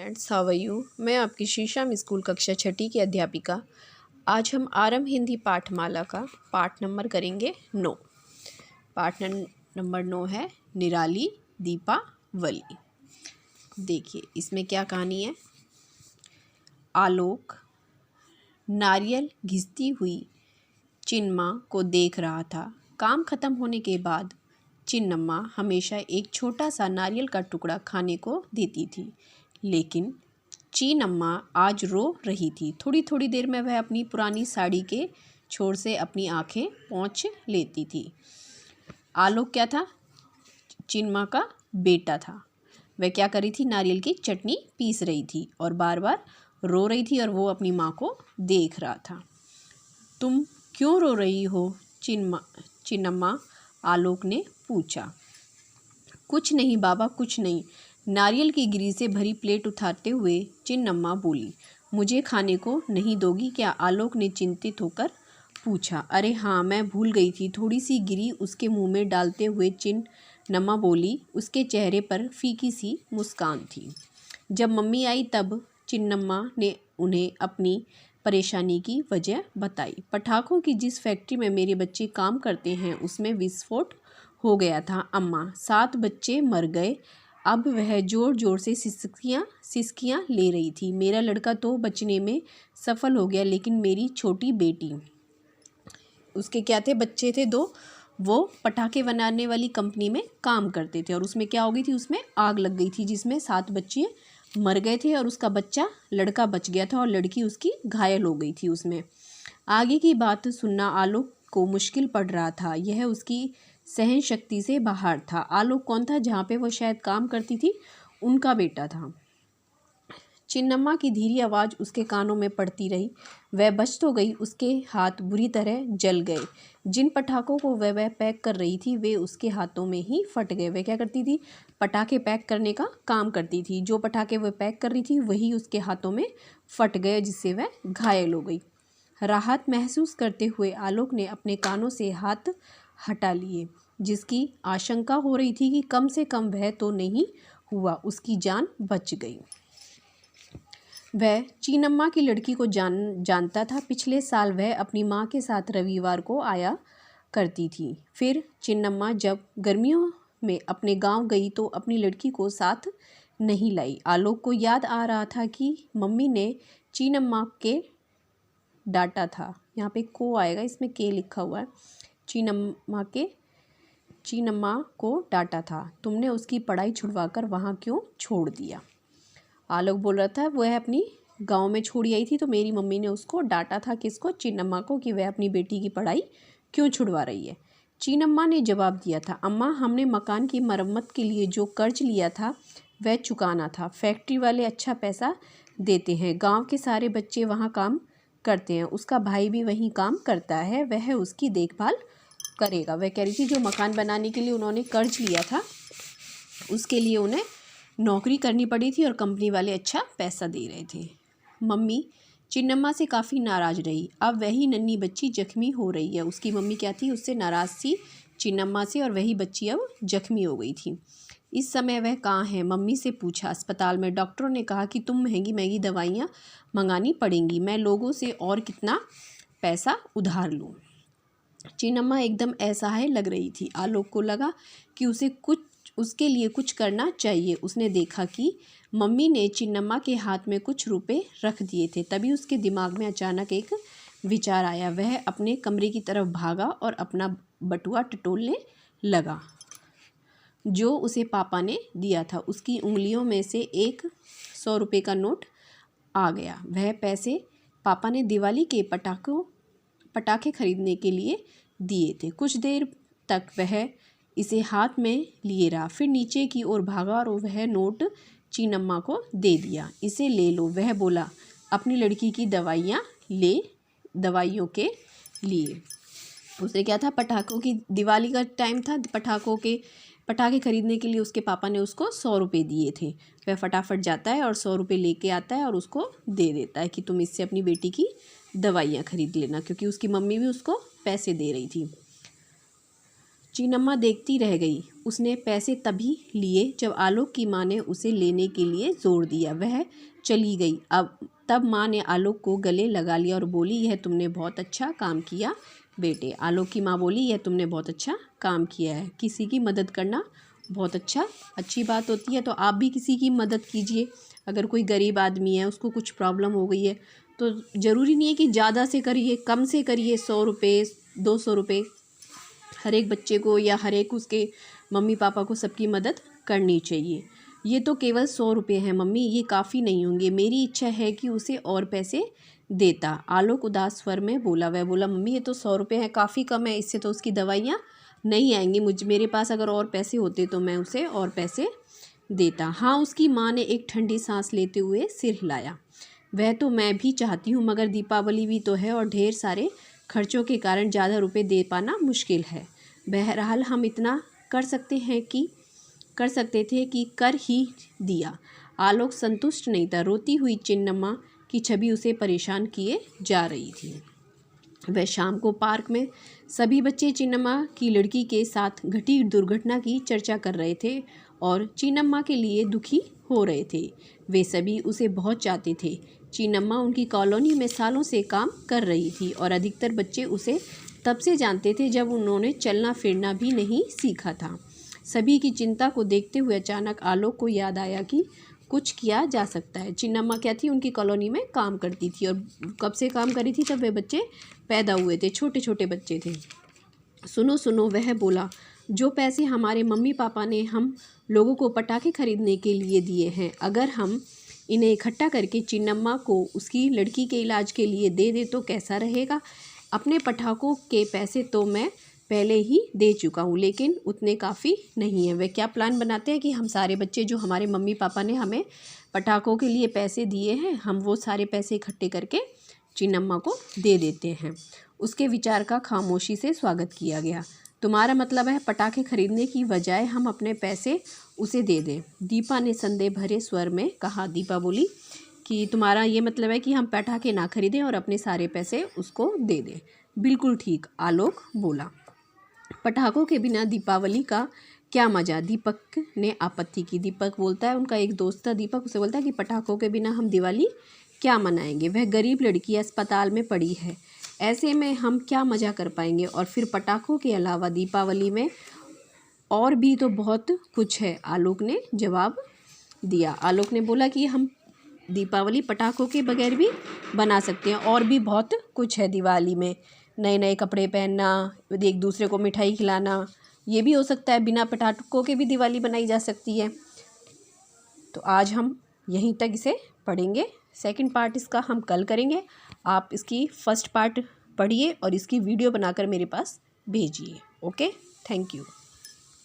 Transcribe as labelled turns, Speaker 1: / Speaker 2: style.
Speaker 1: Students, how are you. मैं आपकी शीशम स्कूल कक्षा छठी की अध्यापिका। आज हम आरंभ हिंदी पाठमाला का पाठ नंबर करेंगे 9। नंबर 9 है निराली दीपावली। देखिए इसमें क्या कहानी है। आलोक नारियल घिसती हुई चिन्नमा को देख रहा था। काम खत्म होने के बाद चिन्नम्मा हमेशा एक छोटा सा नारियल का टुकड़ा खाने को देती थी, लेकिन चीनम्मा आज रो रही थी। थोड़ी थोड़ी देर में वह अपनी पुरानी साड़ी के छोर से अपनी आंखें पोंछ लेती थी। आलोक क्या था? चिन्नमा का बेटा था। वह क्या करी थी? नारियल की चटनी पीस रही थी और बार बार रो रही थी और वो अपनी माँ को देख रहा था। तुम क्यों रो रही हो चिन्नम्मा? आलोक ने पूछा। कुछ नहीं बाबा, कुछ नहीं। नारियल की गिरी से भरी प्लेट उठाते हुए चिन्नम्मा बोली। मुझे खाने को नहीं दोगी क्या? आलोक ने चिंतित होकर पूछा। अरे हाँ, मैं भूल गई थी। थोड़ी सी गिरी उसके मुंह में डालते हुए चिन्नम्मा बोली। उसके चेहरे पर फीकी सी मुस्कान थी। जब मम्मी आई तब चिन्नम्मा ने उन्हें अपनी परेशानी की वजह बताई। पटाखों की जिस फैक्ट्री में मेरे बच्चे काम करते हैं उसमें विस्फोट हो गया था अम्मा। 7 बच्चे मर गए। अब वह ज़ोर ज़ोर से सिसकियाँ ले रही थी। मेरा लड़का तो बचने में सफल हो गया, लेकिन मेरी छोटी बेटी, उसके क्या थे? बच्चे थे 2। वो पटाखे बनाने वाली कंपनी में काम करते थे और उसमें क्या हो गई थी? उसमें आग लग गई थी जिसमें 7 बच्चे मर गए थे और उसका बच्चा लड़का बच गया था और लड़की उसकी घायल हो गई थी उसमें। आगे की बात सुनना आलोक को मुश्किल पड़ रहा था। यह उसकी सहन शक्ति से बाहर था। आलोक कौन था? जहाँ पे वो शायद काम करती थी, उनका बेटा था। चिन्नम्मा की धीरी आवाज़ उसके कानों में पड़ती रही। वह बच तो गई, उसके हाथ बुरी तरह जल गए। जिन पटाखों को वह पैक कर रही थी वे उसके हाथों में ही फट गए। वह क्या करती थी? पटाखे पैक करने का काम करती थी। जो पटाखे वह पैक कर रही थी वही उसके हाथों में फट गए, जिससे वह घायल हो गई। राहत महसूस करते हुए आलोक ने अपने कानों से हाथ हटा लिए, जिसकी आशंका हो रही थी कि कम से कम वह तो नहीं हुआ, उसकी जान बच गई। वह चीनम्मा की लड़की को जानता था। पिछले साल वह अपनी माँ के साथ रविवार को आया करती थी। फिर चिन्नम्मा जब गर्मियों में अपने गांव गई तो अपनी लड़की को साथ नहीं लाई। आलोक को याद आ रहा था कि मम्मी ने चीनम्मा के डांटा था। यहाँ पे को आएगा, इसमें के लिखा हुआ है। चीनम्मा को डांटा था। तुमने उसकी पढ़ाई छुड़वाकर वहाँ क्यों छोड़ दिया? आलोक बोल रहा था वह अपनी गांव में छोड़ी आई थी तो मेरी मम्मी ने उसको डांटा था। किसको? चिन्नम्मा को, कि वह अपनी बेटी की पढ़ाई क्यों छुड़वा रही है। चिन्नम्मा ने जवाब दिया था, अम्मा हमने मकान की मरम्मत के लिए जो कर्ज लिया था वह चुकाना था। फैक्ट्री वाले अच्छा पैसा देते हैं। गाँव के सारे बच्चे वहाँ काम करते हैं। उसका भाई भी वहीं काम करता है, वह उसकी देखभाल करेगा। वह कह रही थी जो मकान बनाने के लिए उन्होंने कर्ज लिया था उसके लिए उन्हें नौकरी करनी पड़ी थी और कंपनी वाले अच्छा पैसा दे रहे थे। मम्मी चिन्नम्मा से काफ़ी नाराज़ रही। अब वही नन्ही बच्ची जख्मी हो रही है। उसकी मम्मी क्या थी? उससे नाराज़ थी चिन्नम्मा से, और वही बच्ची अब जख्मी हो गई थी। इस समय वह कहाँ है? मम्मी से पूछा। अस्पताल में। डॉक्टरों ने कहा कि तुम महंगी महंगी दवाइयाँ मंगानी पड़ेंगी। मैं लोगों से और कितना पैसा उधार लूँ? चिन्नम्मा एकदम असहाय लग रही थी। आलोक को लगा कि उसके लिए कुछ करना चाहिए। उसने देखा कि मम्मी ने चिन्नम्मा के हाथ में कुछ रुपए रख दिए थे। तभी उसके दिमाग में अचानक एक विचार आया। वह अपने कमरे की तरफ भागा और अपना बटुआ टटोलने लगा जो उसे पापा ने दिया था। उसकी उंगलियों में से एक 100 रुपये का नोट आ गया। वह पैसे पापा ने दिवाली के पटाखे खरीदने के लिए दिए थे। कुछ देर तक वह इसे हाथ में लिए रहा, फिर नीचे की ओर भागा और वह नोट चीनम्मा को दे दिया। इसे ले लो, वह बोला। अपनी लड़की की दवाइयों के लिए। उसने क्या था? पटाखों की दिवाली का टाइम था, पटाखे खरीदने के लिए उसके पापा ने उसको 100 रुपये दिए थे। वह फटाफट जाता है और 100 रुपये लेके आता है और उसको दे देता है कि तुम इससे अपनी बेटी की दवाइयाँ खरीद लेना, क्योंकि उसकी मम्मी भी उसको पैसे दे रही थी। चीनम्मा देखती रह गई। उसने पैसे तभी लिए जब आलोक की माँ ने उसे लेने के लिए जोर दिया। वह चली गई। तब माँ ने आलोक को गले लगा लिया और बोली, यह तुमने बहुत अच्छा काम किया बेटे। आलोक की माँ बोली, यह तुमने बहुत अच्छा काम किया है। किसी की मदद करना बहुत अच्छी बात होती है, तो आप भी किसी की मदद कीजिए। अगर कोई गरीब आदमी है, उसको कुछ प्रॉब्लम हो गई है, तो ज़रूरी नहीं है कि ज़्यादा से करिए, कम से करिए। 100 रुपये 200 रुपये हर एक बच्चे को या हर एक उसके मम्मी पापा को सबकी मदद करनी चाहिए। ये तो केवल 100 रुपये हैं मम्मी, ये काफ़ी नहीं होंगे। मेरी इच्छा है कि उसे और पैसे देता। आलोक उदास स्वर में बोला। वह बोला, मम्मी ये तो 100 रुपये हैं, काफ़ी कम है, इससे तो उसकी दवाइयाँ नहीं आएंगी। मेरे पास अगर और पैसे होते तो मैं उसे और पैसे देता। हाँ, उसकी माँ ने एक ठंडी सांस लेते हुए सिर हिलाया। वह तो मैं भी चाहती हूँ, मगर दीपावली भी तो है और ढेर सारे खर्चों के कारण ज़्यादा रुपए दे पाना मुश्किल है। बहरहाल हम इतना कर सकते थे कि कर ही दिया। आलोक संतुष्ट नहीं था। रोती हुई चिन्नम्मा की छवि उसे परेशान किए जा रही थी। वह शाम को पार्क में सभी बच्चे चिन्नम्मा की लड़की के साथ घटी दुर्घटना की चर्चा कर रहे थे और चिन्नम्मा के लिए दुखी हो रहे थे। वे सभी उसे बहुत चाहते थे। चिन्नम्मा उनकी कॉलोनी में सालों से काम कर रही थी और अधिकतर बच्चे उसे तब से जानते थे जब उन्होंने चलना फिरना भी नहीं सीखा था। सभी की चिंता को देखते हुए अचानक आलोक को याद आया कि कुछ किया जा सकता है। चिन्नम्मा क्या थी, उनकी कॉलोनी में काम करती थी और कब से काम कर रही थी, जब वे बच्चे पैदा हुए थे, छोटे छोटे बच्चे थे। सुनो सुनो, वह बोला, जो पैसे हमारे मम्मी पापा ने हम लोगों को पटाखे खरीदने के लिए दिए हैं, अगर हम इन्हें इकट्ठा करके चिन्नम्मा को उसकी लड़की के इलाज के लिए दे दे तो कैसा रहेगा। अपने पटाखों के पैसे तो मैं पहले ही दे चुका हूँ, लेकिन उतने काफ़ी नहीं है। वे क्या प्लान बनाते हैं कि हम सारे बच्चे, जो हमारे मम्मी पापा ने हमें पटाखों के लिए पैसे दिए हैं, हम वो सारे पैसे इकट्ठे करके चिन्नम्मा को दे देते हैं। उसके विचार का खामोशी से स्वागत किया गया। तुम्हारा मतलब है पटाखे खरीदने की बजाय हम अपने पैसे उसे दे दें, दीपा ने संदेह भरे स्वर में कहा। दीपा बोली कि तुम्हारा ये मतलब है कि हम पटाखे ना खरीदें और अपने सारे पैसे उसको दे दें। बिल्कुल ठीक, आलोक बोला। पटाखों के बिना दीपावली का क्या मज़ा, दीपक ने आपत्ति की। दीपक बोलता है, उनका एक दोस्त था दीपक, उसे बोलता है कि पटाखों के बिना हम दिवाली क्या मनाएंगे। वह गरीब लड़की अस्पताल में पड़ी है, ऐसे में हम क्या मज़ा कर पाएंगे। और फिर पटाखों के अलावा दीपावली में और भी तो बहुत कुछ है, आलोक ने जवाब दिया। आलोक ने बोला कि हम दीपावली पटाखों के बगैर भी बना सकते हैं, और भी बहुत कुछ है दिवाली में। नए नए कपड़े पहनना, एक दूसरे को मिठाई खिलाना, ये भी हो सकता है। बिना पटाखों के भी दिवाली बनाई जा सकती है। तो आज हम यहीं तक इसे पढ़ेंगे। सेकंड पार्ट इसका हम कल करेंगे। आप इसकी फर्स्ट पार्ट पढ़िए और इसकी वीडियो बनाकर मेरे पास भेजिए। Okay, thank you.